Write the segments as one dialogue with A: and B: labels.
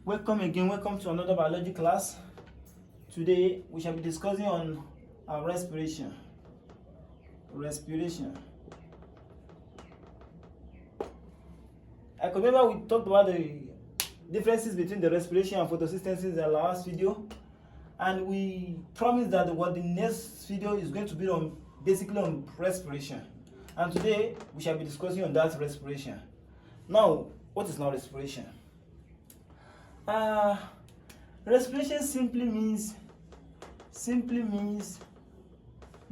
A: Welcome again, welcome to another biology class. Today we shall be discussing on respiration. I can remember we talked about the differences between the respiration and photosynthesis in the last video, and we promised that the next video is going to be basically on respiration, and today we shall be discussing on that respiration. Now, what is now respiration? Respiration simply means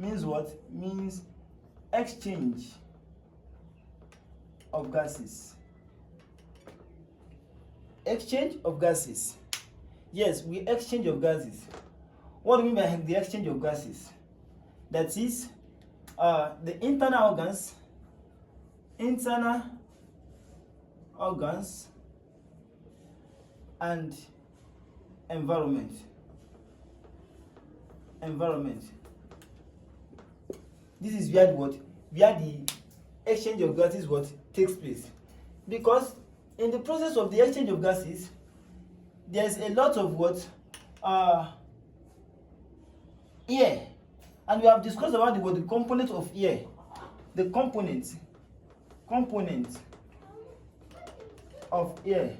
A: what? Means exchange of gases. Exchange of gases. Yes, we exchange of gases. What do we mean by the exchange of gases? That is the internal organs and environment. This is where the exchange of gases takes place. Because in the process of the exchange of gases, there's a lot of air, and we have discussed about the component of air. The component of air.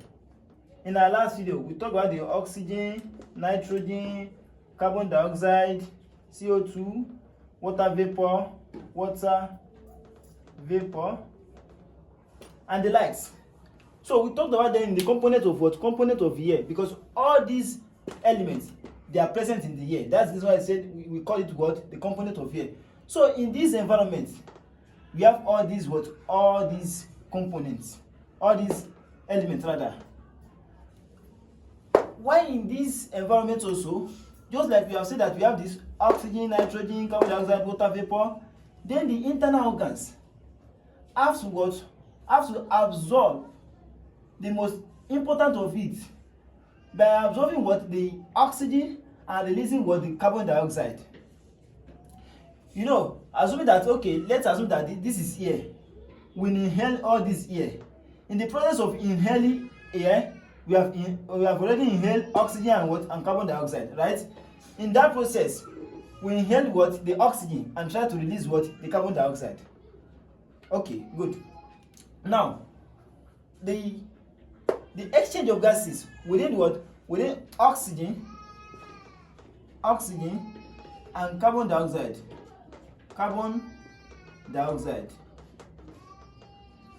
A: In our last video, we talked about the oxygen, nitrogen, carbon dioxide, CO2, water vapor, and the likes. So we talked about them in the component of Component of air, because all these elements, they are present in the air. That's why I said we call it the component of air. So in this environment, we have all these components, all these elements rather. While in this environment also, just like we have said that we have this oxygen, nitrogen, carbon dioxide, water vapor, then the internal organs have to absorb the most important of it by absorbing the oxygen and releasing the carbon dioxide. Assuming that, let's assume that this is air. We inhale all this air. In the process of inhaling air, we have already inhaled oxygen and carbon dioxide, right? In that process, we inhale the oxygen and try to release the carbon dioxide. Okay, good. Now, the exchange of gases within oxygen and carbon dioxide,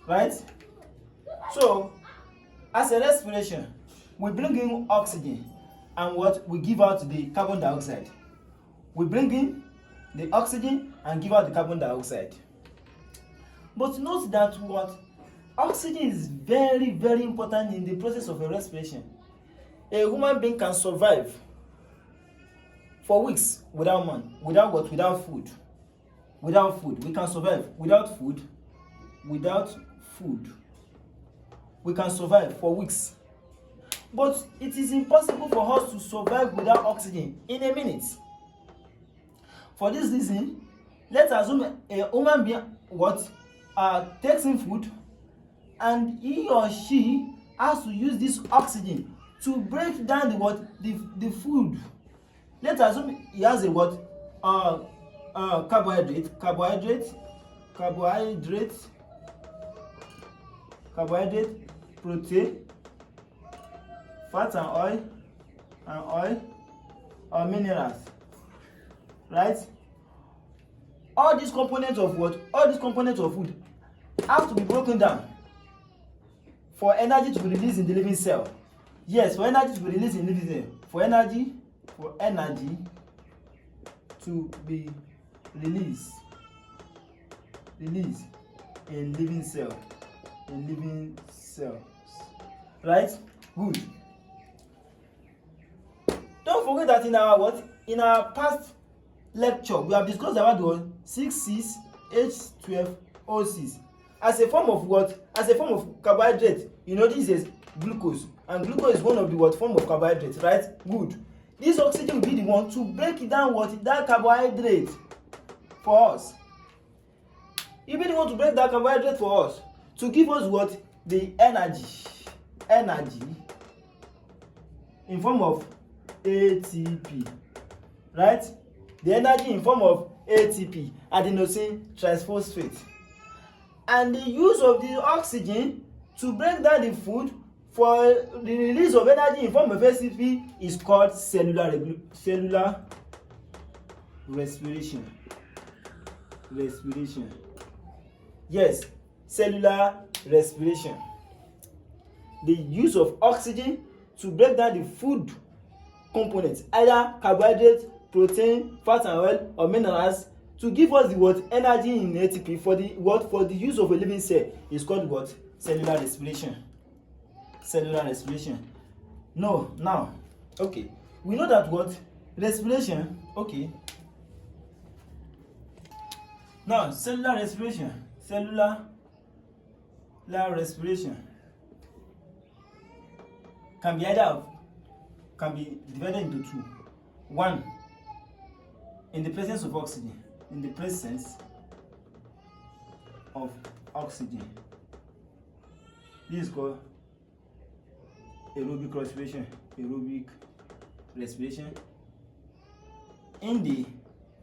A: right? So as a respiration, we bring in oxygen and we give out the carbon dioxide. We bring in the oxygen and give out the carbon dioxide. But note that oxygen is very, very important in the process of a respiration. A human being can survive for weeks without food. We can survive without food. We can survive for weeks. But it is impossible for us to survive without oxygen in a minute. For this reason, let's assume a human being takes in food, and he or she has to use this oxygen to break down the food. Let's assume he has carbohydrate, protein, fat and oil, or minerals, right? All these components of food have to be broken down for energy to be released in the living cell. Yes, for energy to be released in the living cell. For energy to be released in living cells. Right? Good. Don't forget that in our past lecture, we have discussed about the 6,6-H12O6 as a form of carbohydrate. This is glucose, and glucose is one of the form of carbohydrate, right? Good. This oxygen will be the one to break down that carbohydrate for us. It will be the one to break that carbohydrate for us to give us the energy in form of ATP, right? The energy in form of ATP, adenosine triphosphate. And the use of the oxygen to break down the food for the release of energy in form of ATP is called cellular respiration. Yes, cellular respiration. The use of oxygen to break down the food components, either carbohydrate, protein, fat and oil, or minerals, to give us the what energy in ATP for the use of a living cell is called what? Cellular respiration. No, now, okay, we know that what respiration, okay. Now, cellular respiration can be divided into two. One, in the presence of oxygen. This is called aerobic respiration. In the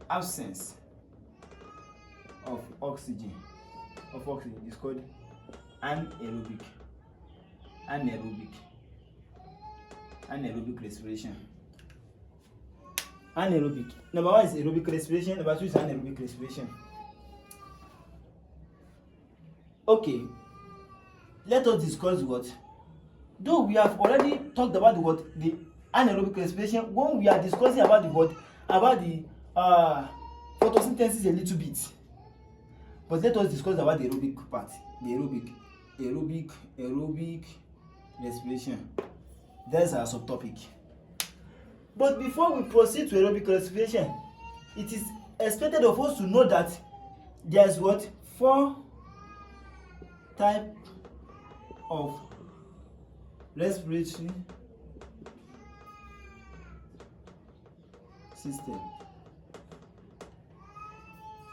A: absence of oxygen is called anaerobic respiration. Anaerobic. Number one is aerobic respiration. Number two is anaerobic respiration. Okay, let us discuss what. Though we have already talked about the anaerobic respiration when we are discussing about the photosynthesis a little bit. But let us discuss about the aerobic part. The aerobic respiration. That's our subtopic. But before we proceed to aerobic respiration, it is expected of us to know that there's what? 4 types of respiratory system.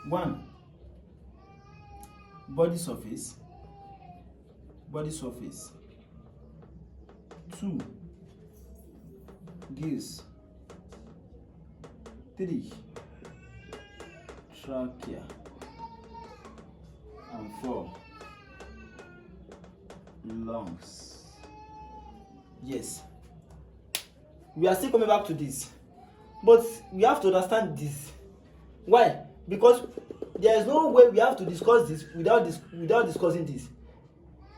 A: 1. Body surface. 2. Gills. 3. Trachea. And 4. Lungs. Yes, we are still coming back to this, but we have to understand this. Why? Because there is no way we have to discuss this without discussing this.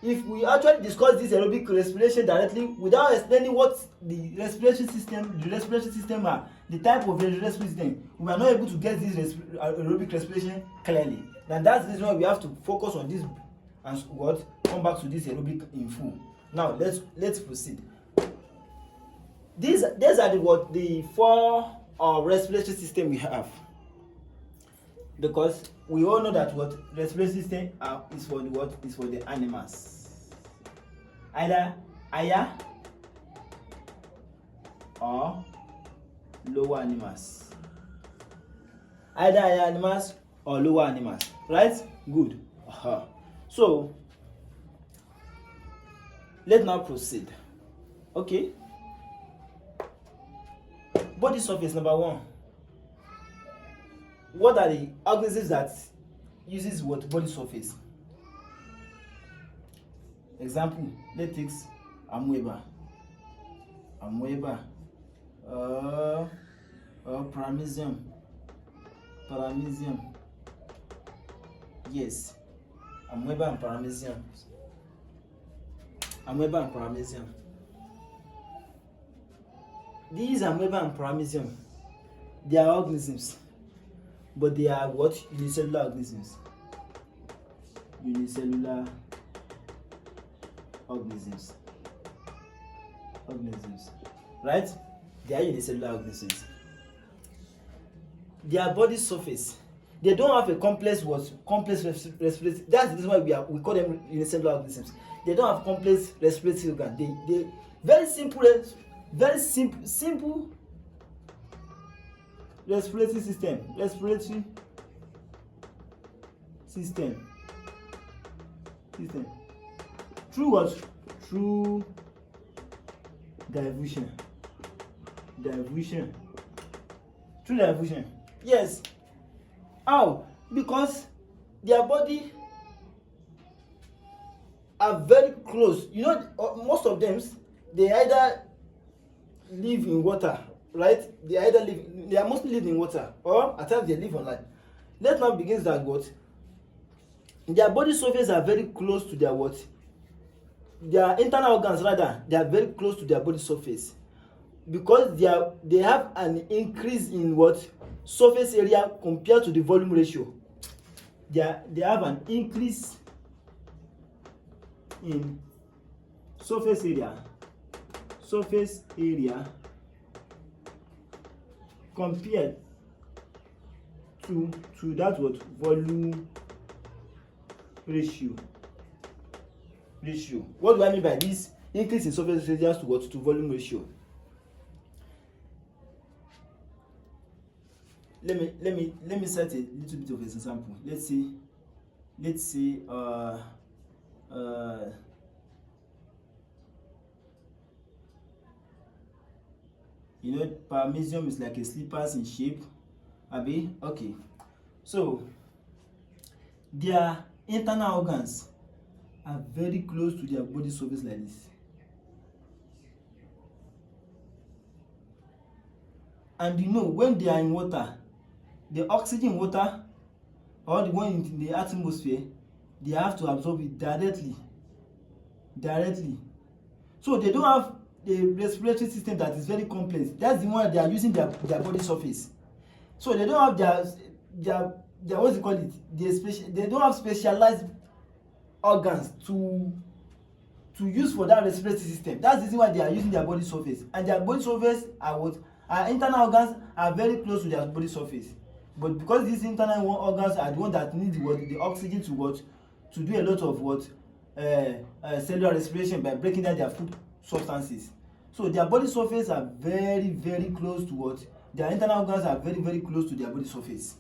A: If we actually discuss this aerobic respiration directly without explaining what the respiration system are, the type of respiratory system, we are not able to get this aerobic respiration clearly. And that's the reason why we have to focus on this and come back to this aerobic in full. Now let's proceed. These are the 4 respiratory system we have, because we all know that respiratory system is for the animals, either higher or lower animals, right? Good. So let's now proceed. Okay. Body surface, number 1. What are the organisms that uses body surface? Example, let's take amoeba, paramecium. Yes, amoeba and paramecium. These amoeba and paramecium, they are organisms, but they are unicellular organisms. Right? They are unicellular organisms. Their body surface, they don't have a complex respiratory. That's the reason why we call them unicellular organisms. They don't have complex respiratory organ. They very simple respiratory system. Through what? Through diffusion. diffusion. Through diffusion. Yes. How? Because their body are very close. You know, most of them, they either live in water, right? They are mostly live in water, or at times they live on land. Let's now begin that what their body surface are very close to their what? Their internal organs rather, they are very close to their body surface, because they have an increase in what? Surface area compared to the volume ratio. They have an increase in surface area compared to that what? Volume ratio. What do I mean by this? Increase in surface area to what? To volume ratio. Let me set a little bit of an example. Let's say you know, paramecium is like a slippers in shape. Abi? Okay. So their internal organs are very close to their body surface like this. And you know, when they are in water, the oxygen in water or the one in the atmosphere, they have to absorb it directly. So they don't have a respiratory system that is very complex. That's the one they are using their body surface. So they don't have their what do you call it? They don't have specialized organs to use for that respiratory system. That's the reason why they are using their body surface. And their body surface are what? Our internal organs are very close to their body surface. But because these internal organs are the ones that need the oxygen to what? To do a lot of what? Cellular respiration by breaking down their food substances. So their body surface are very, very close to what? Their internal organs are very, very close to their body surface.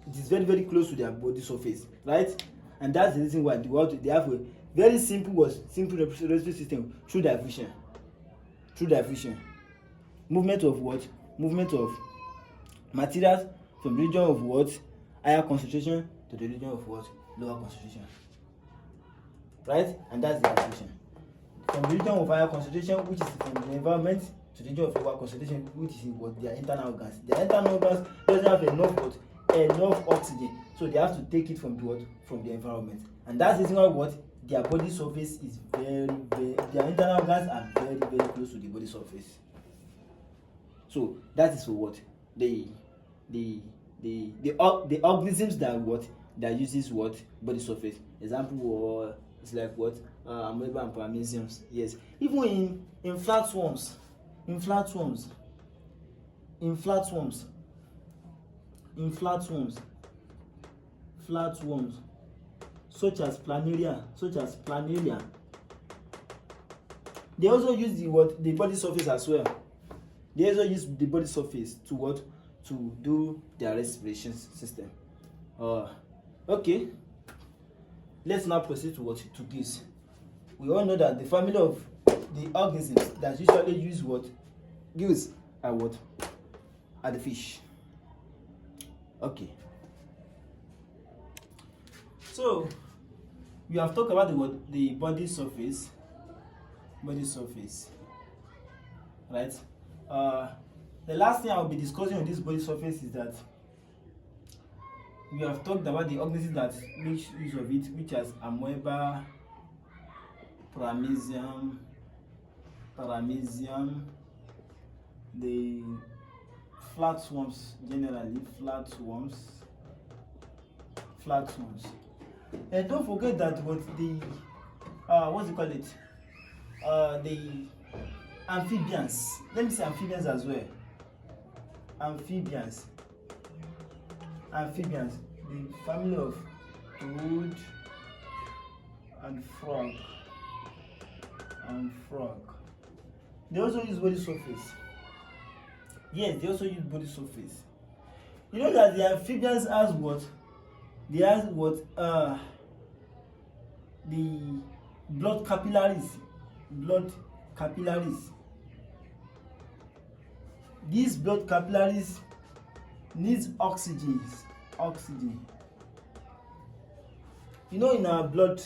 A: It is very, very close to their body surface, right? And that's the reason why they have a very simple respiratory system through diffusion. Movement of what? Movement of materials from the region of what? Higher concentration to the region of what? Lower concentration. Right? And that's the diffusion. From the region of higher concentration, which is from the environment, to the region of lower concentration, which is in what? Their internal organs. Their internal organs doesn't have enough oxygen, so they have to take it from the what? From the environment. And that's the reason why what? Their body surface is very, very, their internal organs are very, very close to the body surface. So that is for what? The organisms that what? That uses what? Body surface. Example is like what? Amoeba and parameciums. Yes. Even in flatworms, such as planaria, they also use the body surface as well. They also use the body surface to what? To do their respiration system. Okay. Let's now proceed to this. We all know that the family of the organisms that usually use are the fish. Okay. So we have talked about the body surface. Right? The last thing I will be discussing on this body surface is that we have talked about the organisms that make use of it, which is amoeba, paramecium, the flatworms generally, flatworms. And don't forget that what's it called? The amphibians. Let me say amphibians as well. Amphibians. The family of toad and frog. They also use body surface. Yes, they also use body surface. You know that the amphibians has what? They has what? The blood capillaries. these blood capillaries needs oxygen. You know, in our blood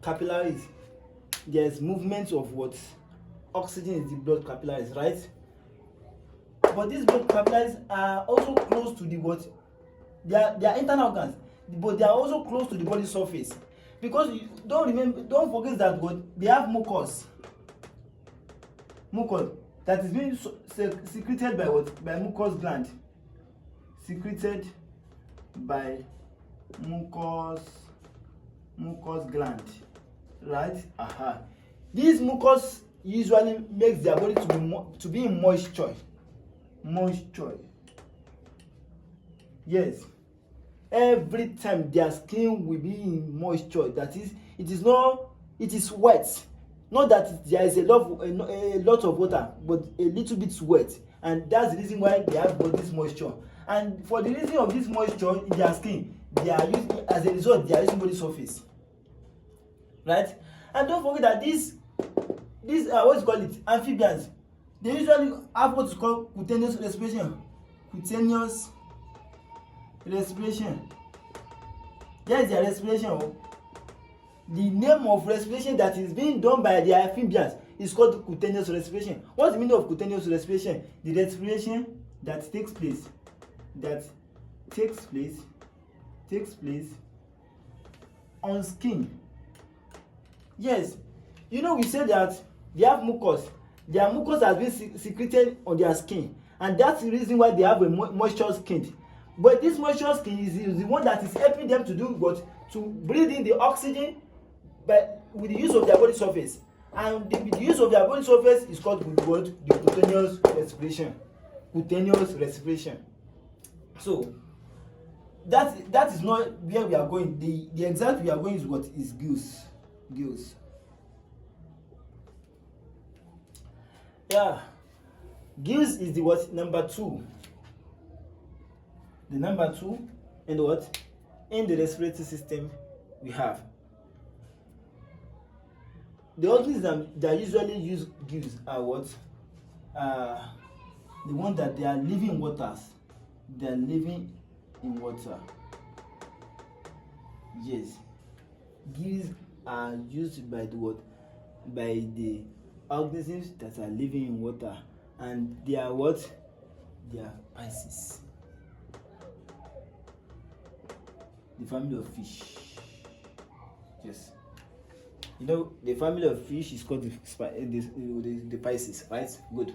A: capillaries there's movement of what? Oxygen is the blood capillaries, right? But these blood capillaries are also close to the what? They are internal organs, but they are also close to the body surface, because you don't forget that what they have mucus that is being secreted by what? By mucus gland, secreted by mucus gland, right? This mucus usually makes their body to be in moisture. Yes, every time their skin will be in moisture, that is, it is wet, not that there is a lot of water, but a little bit wet, and that's the reason why they have got this moisture. And for the reason of this moisture in their skin, they are using, as a result, they are using body surface, right? And don't forget that these what you call it, amphibians, they usually have what is called cutaneous respiration. There is their respiration. The name of respiration that is being done by the amphibians is called cutaneous respiration. What's the meaning of cutaneous respiration? The respiration that takes place on skin. Yes, you know, we say that they have mucus. Their mucus has been secreted on their skin, and that's the reason why they have a moisture skin. But this moisture skin is the one that is helping them to do what? To breathe in the oxygen, but with the use of their body surface. And the use of their body surface is called what? The cutaneous respiration. So that is not where we are going. The exact we are going is what? Is gills. Yeah, gills is the what? Number 2. The number 2 in the what? In the respiratory system we have. The organisms that usually use gills are what? The ones that they are living in waters. They are living in water. Yes, gills are used by the what? By the organisms that are living in water, and they are what? They are Pisces, the family of fish. Yes, you know, the family of fish is called the Pisces, right? Good.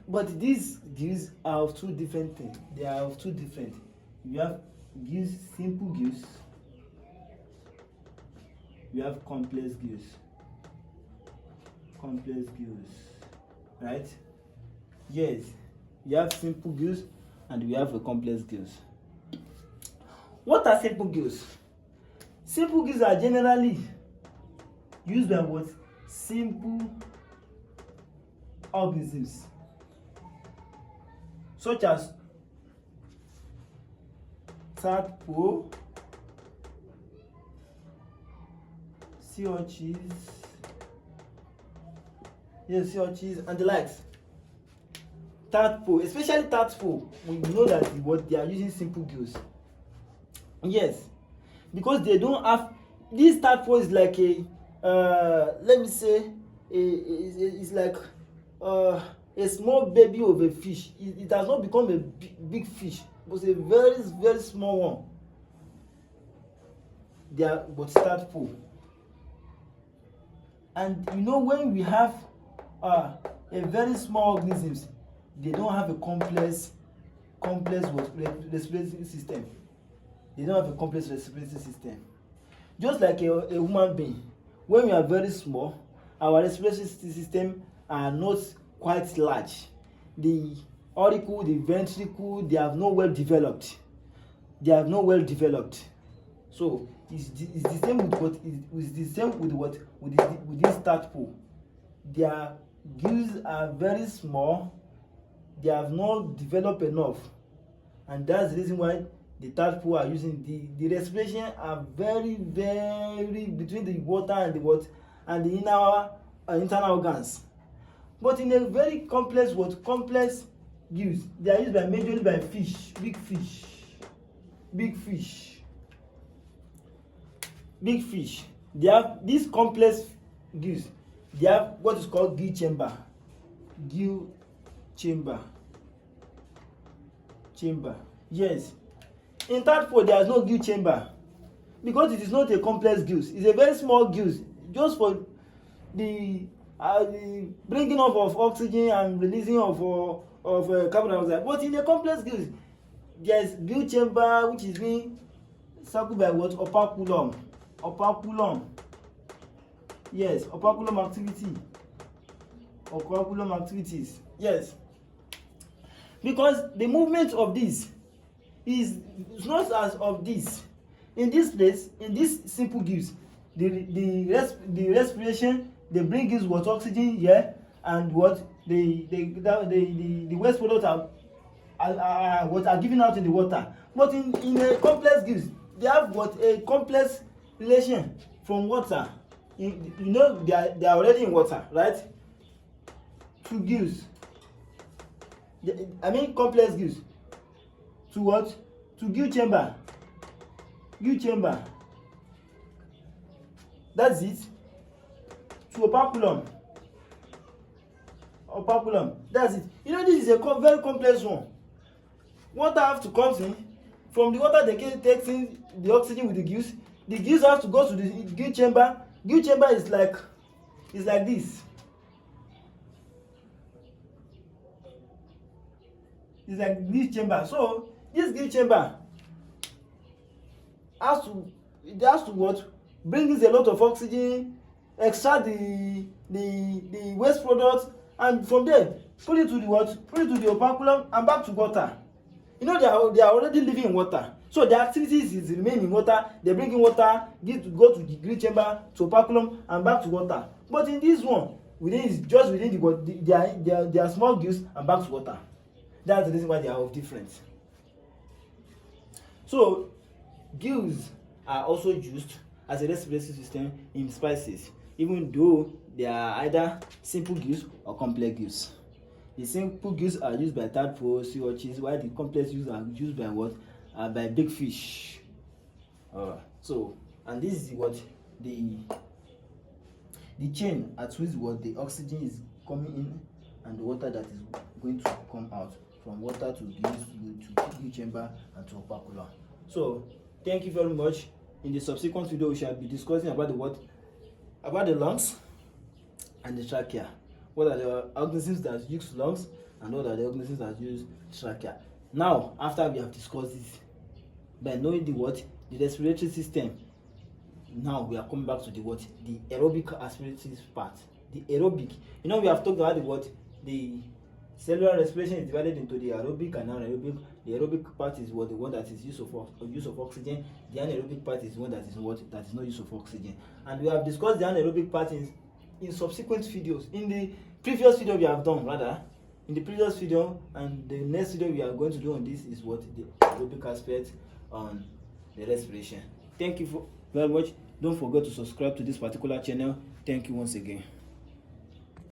A: But these gills are of two different things. They are of two different. You have gills, simple gills. You have complex gills. Right? Yes, you have simple gills and we have a complex gills. What are simple gills? Simple gills are generally used by what? Simple organisms, such as tadpole, sea urchins, sea urchins, and the likes. Tadpole, especially tadpole, we know that what they are using simple gills. Yes, because they don't have this tadpole is like let me say it's like a small baby of a fish. It has not become a big fish, but it's a very, very small one. They are but tadpole. And you know, when we have a very small organisms, they don't have a complex respiratory system. They don't have a complex respiratory system. Just like a human being, when we are very small, our respiratory system are not quite large. The auricle, the ventricle, they have not well developed. So it's the same with what? It's the same with what? With this tadpole. Their gills are very small. They have not developed enough, and that's the reason why the tadpole are using the respiration are very, very between the water and the what? And the internal organs. But in a very complex complex gills, they are used by majorly by fish, big fish. They have these complex gills. They have what is called gill chamber. Yes. In tadpole, there is no gill chamber because it is not a complex gills. It's a very small gills, just for the bringing up of oxygen and releasing of carbon dioxide. But in a complex gills, there is gill chamber which is being circled by what? Operculum. Yes, operculum activities. Yes, because the movement of this is not as of this. In this place, in this simple gills, the respiration, they bring in what? Oxygen here, and what the waste products are given out in the water. But in a complex gills, they have what? A complex relation from water. You know, they are already in water, right? To gills, complex gills, to what? To gill chamber. That's it. To operculum. That's it. You know, this is a very complex one. Water have to come in. From the water, they can take in the oxygen with the gills. The gills have to go to the gill chamber. Gill chamber is like this. It's like this chamber. So this gill chamber has to what? Bring in a lot of oxygen, extract the waste products, and from there put it to the what? Put it to the operculum and back to water. You know, they are already living in water. So their activities is remain in water. They bring in water, go to the gill chamber, to operculum, and back to water. But in this one, within their small gills and back to water. That's the reason why they are of difference. So gills are also used as a respiratory system in spices, even though they are either simple gills or complex gills. The simple gills are used by tadpoles, sea urchins, while the complex gills are used by what? By big fish. So, and this is what the chain at which what the oxygen is coming in and the water that is going to come out from water to gills to gill chamber and to operculum. So, thank you very much. In the subsequent video, we shall be discussing about the lungs and the trachea. What are the organisms that use lungs and what are the organisms that use trachea? Now, after we have discussed this, by knowing the respiratory system, now we are coming back to the aerobic aspirative part. The aerobic, you know, we have talked about the cellular respiration is divided into the aerobic and anaerobic. The aerobic part is the one that is use of oxygen. The anaerobic part is the one that is no use of oxygen. And we have discussed the anaerobic part in subsequent videos. In the previous video we have done, in the previous video, and the next video we are going to do on this is the aerobic aspect on the respiration. Thank you very much. Don't forget to subscribe to this particular channel. Thank you once again.